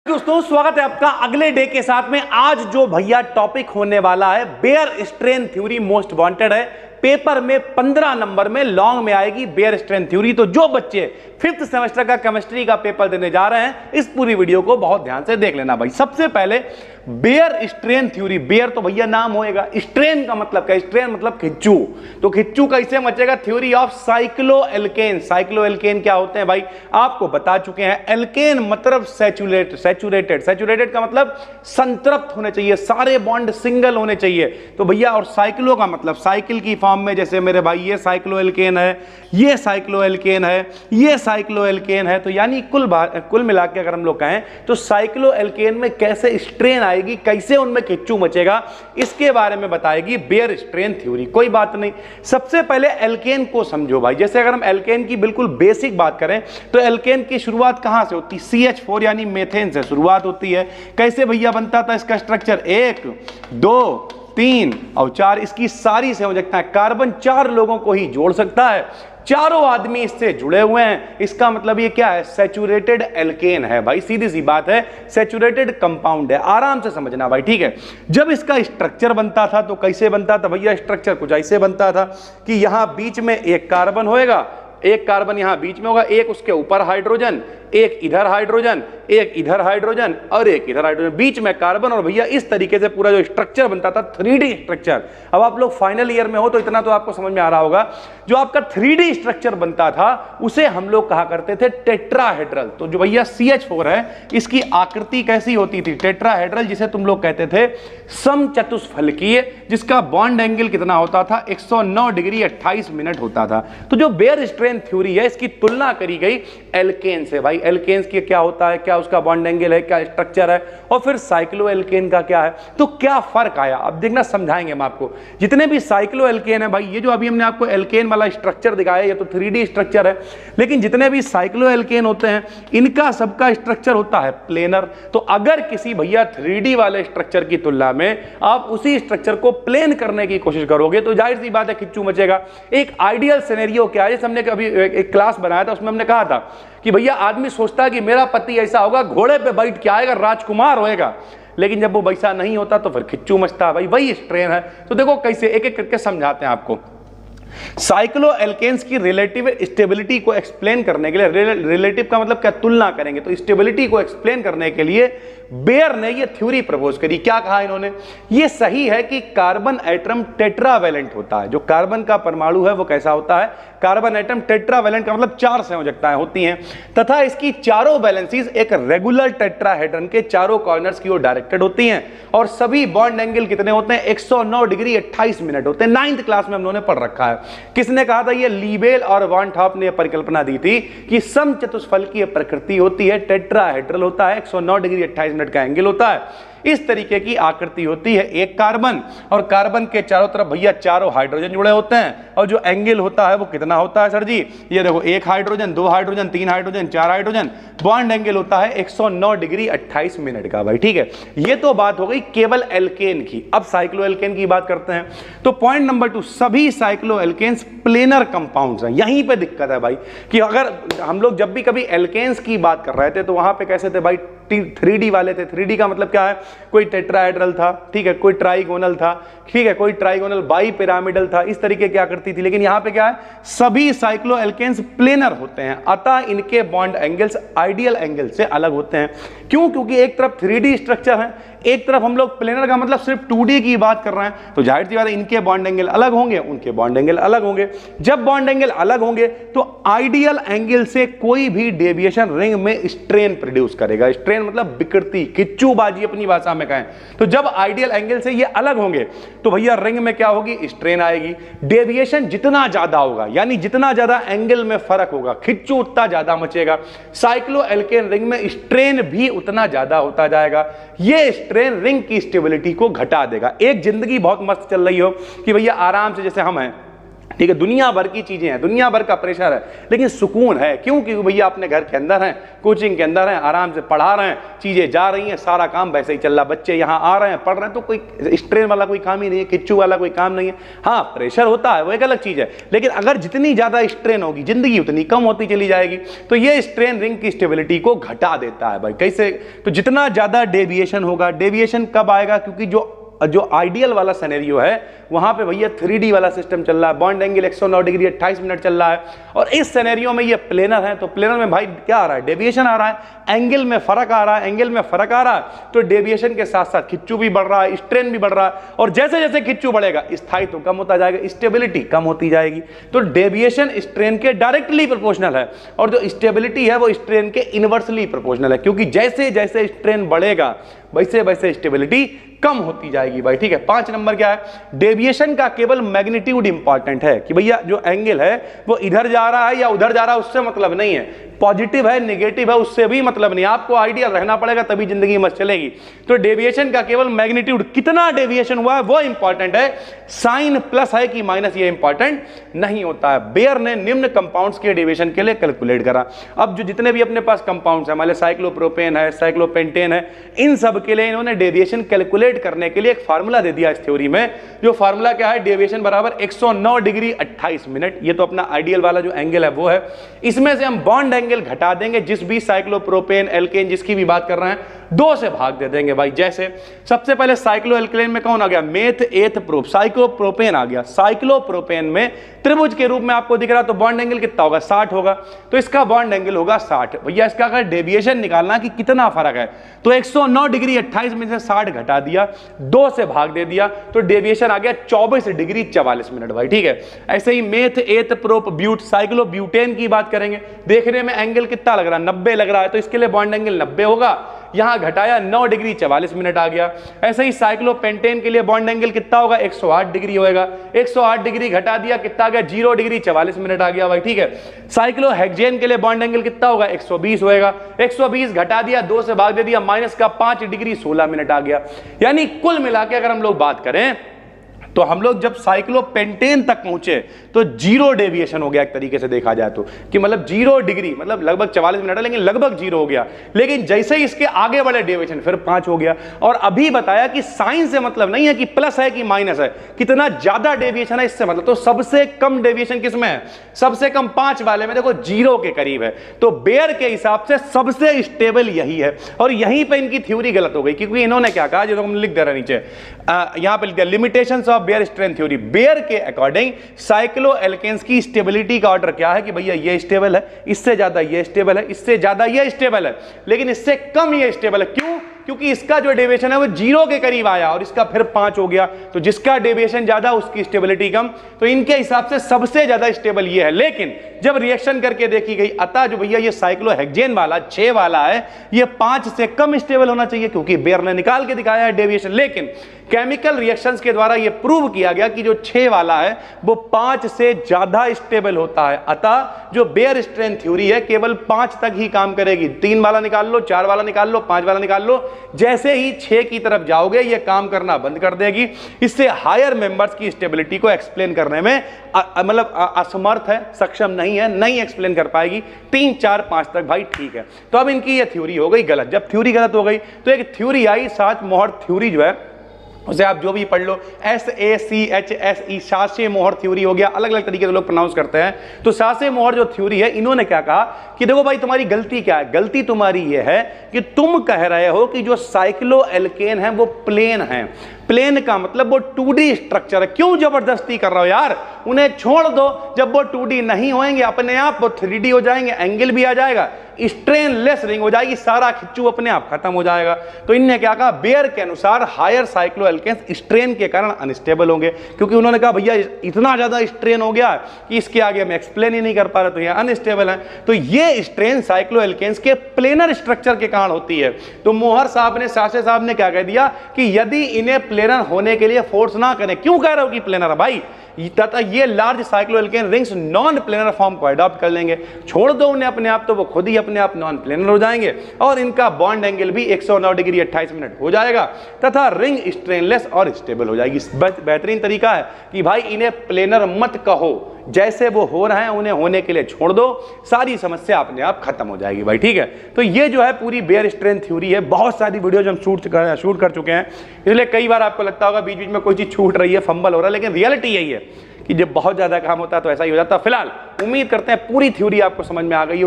दोस्तों स्वागत है आपका अगले डे के साथ में। आज जो भैया टॉपिक होने वाला है Baeyer strain theory most wanted है। पेपर में 15 नंबर में लॉन्ग में आएगी बेयर स्ट्रेन थ्योरी। तो जो बच्चे 5th सेमेस्टर का केमिस्ट्री का पेपर देने जा रहे हैं इस पूरी वीडियो को बहुत ध्यान से देख लेना भाई। सबसे पहले बेयर स्ट्रेन थ्योरी। बेयर तो भैया नाम होएगा, स्ट्रेन का मतलब क्या? स्ट्रेन मतलब खिच्चू। तो खिच्चू कैसे मचेगा? Theory of cycloalkane. साइक्लोएल्केन क्या होते हैं भाई आपको बता चुके हैं। एल्केन मतलब सैचुरेटेड का मतलब संतृप्त होने चाहिए, सारे बॉन्ड सिंगल होने चाहिए। तो भैया और साइक्लो का मतलब साइकिल की फॉर्म में, जैसे मेरे भाई ये साइक्लोएल्केन है, ये साइक्लोएल्केन है, ये साइक्लोएल्केन है। तो यानी कुल मिला के अगर हम लोग कहें तो साइक्लोएल्केन में कैसे स्ट्रेन आएगी, कैसे उनमें खिच्चू मचेगा, इसके बारे में बताएगी बेयर स्ट्रेन थ्योरी। कोई बात नहीं, सबसे पहले एल्केन को समझो भाई। जैसे अगर हम एल्केन की बिल्कुल बेसिक बात करें तो एल्केन की शुरुआत कहां से होती? CH4 यानी मेथेन से शुरुआत होती है। कैसे भैया बनता था इसका स्ट्रक्चर? 1 2 3 और 4। इसकी सारी से हो सकता है कार्बन 4 लोगों को ही जोड़ सकता है, चारों आदमी इससे जुड़े हुए हैं। इसका मतलब ये क्या है? सैचुरेटेड एल्केन है भाई, सीधी सी बात है, सैचुरेटेड कंपाउंड है। आराम से समझना भाई, ठीक है। जब इसका स्ट्रक्चर बनता था तो कैसे बनता था भैया? स्ट्रक्चर कुछ ऐसे बनता था कि यहां बीच में एक कार्बन होएगा, एक कार्बन यहां बीच में होगा, एक उसके ऊपर हाइड्रोजन, एक इधर हाइड्रोजन, एक इधर हाइड्रोजन और एक इधर हाइड्रोजन, बीच में कार्बन। और भैया इस तरीके से पूरा जो स्ट्रक्चर बनता था 3D स्ट्रक्चर। अब आप लोग फाइनल ईयर में हो तो इतना तो आपको समझ में आ रहा होगा, जो आपका 3D स्ट्रक्चर बनता था उसे हम लोग कहा करते थे टेट्राहेड्रल। तो जो भैया CH4 है इसकी आकृति कैसी होती थी? टेट्राहेड्रल, जिसे तुम लोग कहते थे समचतुष्फलकीय, जिसका बॉन्ड एंगल कितना होता था? 109 डिग्री 28 मिनट होता था। तो जो बेयर स्ट्रेन थ्योरी है इसकी तुलना करी गई एल्केन से भाई। एल्केन्स की क्या होता है, क्या उसका बॉन्ड एंगल है, क्या स्ट्रक्चर है, और फिर साइक्लोएल्केन का क्या है, तो क्या फर्क आया अब देखना, समझाएंगे हम आपको। जितने भी साइक्लोएल्केन है भाई, ये जो अभी हमने आपको एल्केन वाला स्ट्रक्चर दिखाया ये तो 3D स्ट्रक्चर है, लेकिन जितने भी साइक्लोएल्केन होते हैं इनका सबका स्ट्रक्चर होता है प्लेनर। तो अगर किसी भैया 3D वाले स्ट्रक्चर की तुलना में आप उसी स्ट्रक्चर को प्लेन करने की कोशिश करोगे तो जाहिर सी बात है खिच्चू मचेगा। एक आइडियल सिनेरियो क्या है, जैसे हमने अभी एक क्लास बनाया था उसमें हमने कहा था कि भैया आदमी सोचता है कि मेरा पति ऐसा होगा, घोड़े पे बैठ के आएगा, राजकुमार होएगा, लेकिन जब वो वैसा नहीं होता तो फिर खिच्चू मचता है भाई। वही स्ट्रेन है। तो देखो कैसे एक एक करके समझाते हैं आपको। साइक्लोएल्केन्स की रिलेटिव स्टेबिलिटी को एक्सप्लेन करने के लिए, रिलेटिव का मतलब क्या? तुलना करेंगे। तो स्टेबिलिटी को एक्सप्लेन करने के लिए बेयर ने ये थ्योरी प्रपोज करी। क्या कहा इन्होंने? ये सही है कि कार्बन एटम टेट्रावैलेंट होता है। जो कार्बन का परमाणु है वो कैसा होता है? कार्बन एटम टेट्रावैलेंट का मतलब 4 संयोजकताएं होती हैं, तथा इसकी चारों वैलेंसीज एक रेगुलर टेट्राहेड्रन के चारों कॉर्नर्स की ओर डायरेक्टेड होती हैं, और सभी बॉन्ड एंगल कितने होते हैं? 109 डिग्री 28 मिनट होते हैं। 9th क्लास में हम लोगों ने पढ़ रखा है। किसने कहा था? ये लीबेल और वॉन टॉप ने परिकल्पना दी थी कि समचतुष्फलकीय प्रकृति होती है, टेट्राहेड्रल होता है, 109 डिग्री 28 मिनट का एंगल होता है, इस तरीके की आकृति होती है। एक कार्बन, और कार्बन के चारों तरफ भैया चारों हाइड्रोजन जुड़े होते हैं, और जो एंगल होता है वो कितना होता है सर जी? ये देखो, 1 hydrogen, 2 hydrogen, 3 hydrogen, 4 hydrogen. Bond angle होता है 109 डिग्री 28 मिनट का भाई, ठीक है। ये तो बात हो गई केवल एल्केन की। अब साइक्लोएल्केन की बात करते हैं। तो पॉइंट नंबर 2, सभी साइक्लोएल्केन्स प्लेनर कंपाउंड्स हैं। यहीं पे दिक्कत है भाई कि अगर हम लोग जब भी कभी एल्केन्स की बात कर रहे थे तो वहां पे कैसे थे भाई? 3D वाले थे। 3D का मतलब क्या है? कोई टेट्राहेड्रल था, ठीक है, कोई ट्राइगोनल था, ठीक है, कोई ट्राइगोनल बाई पिरामिडल था, इस तरीके क्या करती थी। लेकिन यहां पे क्या है? सभी साइक्लोएल्केन्स प्लेनर होते हैं, अतः इनके बॉन्ड एंगल्स आइडियल एंगल से अलग होते हैं। क्यों? क्योंकि एक तरफ 3D स्ट्रक्चर है, एक तरफ हम लोग प्लेनर का मतलब सिर्फ 2D की बात कर रहे हैं, तो जाहिर सी बात है इनके बॉन्ड एंगल अलग होंगे, उनके बॉन्ड एंगल अलग होंगे। जब बॉन्ड एंगल अलग होंगे तो आइडियल एंगल से कोई भी डेविएशन रिंग में स्ट्रेन प्रोड्यूस करेगा। स्ट्रेन मतलब विकृति, खिच्चूबाजी अपनी भाषा में कहें। तो जब आइडियल एंगल से ये अलग होंगे तो भैया रिंग में क्या होगी? स्ट्रेन आएगी। डेविएशन जितना ज्यादा होगा, यानी जितना ज्यादा एंगल में फर्क होगा, खिच्चू उतना ज्यादा मचेगा। साइक्लोएल्केन रिंग में स्ट्रेन भी उतना ज्यादा होता जाएगा। ये स्ट्रेन रिंग की स्टेबिलिटी को घटा देगा। एक जिंदगी बहुत मस्त चल रही हो कि भैया आराम से, जैसे हम हैं, ठीक है, दुनिया भर की चीजें हैं, दुनिया भर का प्रेशर है, लेकिन सुकून है। क्यों? क्योंकि भैया अपने घर के अंदर हैं, कोचिंग के अंदर हैं, आराम से पढ़ा रहे हैं, चीजें जा रही हैं, सारा काम वैसे ही चल रहा, बच्चे यहाँ आ रहे हैं, पढ़ रहे हैं, तो कोई स्ट्रेन वाला कोई काम ही नहीं है, किच्चू वाला कोई काम नहीं है। हाँ, प्रेशर होता है, वो एक अलग चीज है, लेकिन अगर जितनी ज्यादा स्ट्रेन होगी जिंदगी उतनी कम होती चली जाएगी। तो ये स्ट्रेन रिंग की स्टेबिलिटी को घटा देता है भाई। कैसे? तो जितना ज्यादा डेविएशन होगा, डेविएशन कब आएगा? क्योंकि जो आइडियल वाला सिनेरियो है वहां पे भैया 3D वाला सिस्टम चल रहा है, बॉन्ड एंगल 109 डिग्री 28 मिनट चल रहा है, और इस सिनेरियो में ये प्लेनर है, तो प्लेनर में भाई क्या आ रहा है? डेविएशन आ रहा है, एंगल में फर्क आ रहा है, एंगल में फर्क आ रहा है, तो डेविएशन के साथ साथ खिच्चू भी बढ़ रहा है, स्ट्रेन भी बढ़ रहा है, और जैसे जैसे खिच्चू बढ़ेगा स्थायित्व तो कम होता जाएगा, स्टेबिलिटी कम होती जाएगी। तो डेविएशन स्ट्रेन के डायरेक्टली प्रोपोर्शनल है, और जो स्टेबिलिटी है वो स्ट्रेन के इनवर्सली प्रोपोर्शनल है, क्योंकि जैसे जैसे स्ट्रेन बढ़ेगा वैसे वैसे स्टेबिलिटी कम होती जाएगी भाई। ठीक है, 5 नंबर क्या है? डेविएशन का केवल मैग्नीट्यूड इंपॉर्टेंट है, कि भैया जो एंगल है वो इधर जा रहा है या उधर जा रहा है उससे मतलब नहीं है, पॉजिटिव है नेगेटिव है उससे भी मतलब नहीं, आपको आइडियल रहना पड़ेगा तभी जिंदगी मस्त चलेगी। तो डेविएशन का केवल मैग्नीट्यूड, कितना डेविएशन हुआ है वो इंपॉर्टेंट है, साइन प्लस है कि माइनस ये इंपॉर्टेंट नहीं होता है। बेयर ने निम्न कंपाउंड्स के डेविएशन के लिए कैलकुलेट करा। अब जो जितने भी अपने पास कंपाउंड्स है, मान लो साइक्लोप्रोपेन है, साइक्लोपेंटेन है, इन सब के लिए इन्होंने डेविएशन कैलकुलेट करने के लिए एक फार्मूला दे दिया इस थ्योरी में। जो फार्मूला क्या है? डेविएशन बराबर 109 डिग्री 28 मिनट। ये तो अपना आइडियल वाला जो एंगल है वो है, इसमें से हम बॉन्ड एंगल घटा देंगे, जिस भी साइक्लोप्रोपेन एल्केन जिसकी भी बात कर रहे हैं 2 से भाग दे देंगे भाई। जैसे सबसे पहले साइक्लो एल्केन में कौन आ गया? मेथ एथ प्रोप, साइक्लोप्रोपेन आ गया। साइक्लोप्रोपेन में त्रिभुज के रूप में आपको दिख रहा, तो बॉन्ड एंगल कितना होगा? 60 होगा, तो इसका बॉन्ड एंगल होगा 60। भैया इसका अगर डेविएशन निकालना कि कितना फर्क है, तो 109 डिग्री 28 में से 60 घटा दिया, 2 से भाग दे दिया, तो डेविएशन आ गया 24 डिग्री 44 मिनट भाई। ठीक है, ऐसे ही meth eth prop but, cyclobutane की बात करेंगे, देखने में एंगल कितना लग रहा है? 90 लग रहा है, तो इसके लिए बॉन्ड एंगल 90 होगा, यहां घटाया 9 डिग्री 44 मिनट आ गया। ऐसे ही साइक्लोपेंटेन के लिए बॉन्ड एंगल कितना होगा? 108 डिग्री होगा, 108 डिग्री घटा दिया, कितना आ गया? 0 डिग्री 44 मिनट आ गया भाई। ठीक है, साइक्लोहेक्सेन के लिए बॉन्ड एंगल कितना होगा? 120 होगा, 120 घटा दिया, 2 से भाग दे दिया, माइनस का 5 डिग्री 16 मिनट आ गया। यानी कुल मिला के अगर हम लोग बात करें तो हम लोग जब साइक्लोपेंटेन तक पहुंचे तो 0 डेविएशन हो गया, एक तरीके से देखा जाए तो, कि मतलब 0 डिग्री, मतलब लगभग 44 मिनट है लेकिन लगभग 0 हो गया। लेकिन जैसे ही इसके आगे बढ़े डेविएशन फिर 5 हो गया। और अभी बताया कि साइन से मतलब नहीं है कि प्लस है कि माइनस है, कितना ज्यादा डेविएशन है इससे मतलब। तो सबसे कम डेविएशन किसमें है? सबसे कम 5 वाले में देखो 0 के करीब है। तो बेयर के हिसाब से सबसे स्टेबल यही है, और यहीं पे इनकी थ्योरी गलत हो गई, क्योंकि इन्होंने क्या कहा, जो हम लिख दे रहे नीचे, यहां पे लिख दिया limitations of Baeyer strength theory. Baeyer के अकॉर्डिंग साइक्लो एल्केन्स की स्टेबिलिटी का ऑर्डर क्या है कि भैया ये स्टेबल है, इससे ज्यादा ये स्टेबल है, इससे ज्यादा ये स्टेबल है, लेकिन इससे कम ये स्टेबल है। क्यों? क्योंकि इसका जो डेविएशन है वो 0 के करीब आया और इसका फिर 5 हो गया, तो जिसका डेविएशन ज्यादा उसकी स्टेबिलिटी कम। तो इनके हिसाब से सबसे ज्यादा स्टेबल ये है। लेकिन जब रिएक्शन करके देखी गई, अतः जो भैया ये साइक्लोहेक्सेन वाला 6 वाला है, ये 5 से कम स्टेबल होना चाहिए, क्योंकि बेयर ने निकाल के दिखाया है डेविएशन। लेकिन केमिकल रिएक्शंस के द्वारा ये प्रूव किया गया कि जो 6 वाला है वो 5 से ज्यादा स्टेबल होता है। अतः जो बेयर स्ट्रेंथ थ्योरी है केवल 5 तक ही काम करेगी। 3 वाला निकाल लो, 4 वाला निकाल लो, 5 वाला निकाल लो, जैसे ही 6 की तरफ जाओगे ये काम करना बंद कर देगी। इससे हायर मेंबर्स की स्टेबिलिटी को एक्सप्लेन करने में मतलब असमर्थ है, सक्षम नहीं है, नहीं एक्सप्लेन कर पाएगी। 3, 4, 5 तक भाई ठीक है। तो अब इनकी ये थ्योरी हो गई गलत। जब थ्योरी गलत हो गई तो एक थ्योरी आई साच-मोहर थ्योरी, जो है उसे आप जो भी पढ़ लो, SACHSE, साचे-मोहर थ्योरी हो गया, अलग अलग तरीके से लोग प्रोनाउंस करते हैं। तो साचे-मोहर जो थ्योरी है, इन्होंने क्या कहा कि देखो भाई तुम्हारी गलती क्या है? गलती तुम्हारी ये है कि तुम कह रहे हो कि जो साइक्लो एल्केन है वो प्लेन है। प्लेन का मतलब वो 2D स्ट्रक्चर है, क्यों जबरदस्ती कर रहे हो यार? उन्हें छोड़ दो, जब वो 2D नहीं होंगे अपने आप वो 3D हो जाएंगे, एंगल भी आ जाएगा, स्ट्रेनलेस रिंग हो जाएगी, सारा खिच्चू अपने आप खत्म हो जाएगा। तो इनने क्या कहा, बेयर के अनुसार हायर साइक्लो एल्केन्स स्ट्रेन के कारण अनस्टेबल होंगे, क्योंकि उन्होंने कहा भैया इतना ज्यादा स्ट्रेन हो गया कि इसके आगे हम एक्सप्लेन ही नहीं कर पा रहे, तो ये अनस्टेबल है। तो ये स्ट्रेन साइक्लो एल्केन्स के प्लेनर स्ट्रक्चर के कारण होती है। तो मोहर साहब ने, साचे साहब ने क्या कह दिया कि यदि इन्हें प्लेनर होने के लिए फोर्स ना करें, क्यों कह रहे हो कि प्लेनर है भाई, तथा ये large cycloalkane rings non planar form को अडॉप्ट कर लेंगे, छोड़ दो उन्हें अपने आप, तो वो खुद ही अपने आप नॉन प्लेनर हो जाएंगे और इनका बॉन्ड एंगल भी 109 डिग्री 28 मिनट हो जाएगा तथा रिंग स्ट्रेनलेस और स्टेबल हो जाएगी। बेहतरीन तरीका है कि भाई इन्हें प्लेनर मत कहो, जैसे वो हो रहे हैं उन्हें होने के लिए छोड़ दो, सारी समस्या अपने आप खत्म हो जाएगी भाई, ठीक है। तो ये जो है पूरी बेयर स्ट्रेंथ थ्योरी है। बहुत सारी वीडियोज हम शूट कर चुके हैं, इसलिए कई बार आपको लगता होगा बीच बीच में कोई चीज छूट रही है, फंबल हो रहा है, लेकिन रियलिटी यही है कि जब बहुत ज्यादा काम होता है तो ऐसा ही हो जाता है। फिलहाल उम्मीद करते हैं पूरी थ्योरी आपको समझ में आ गई।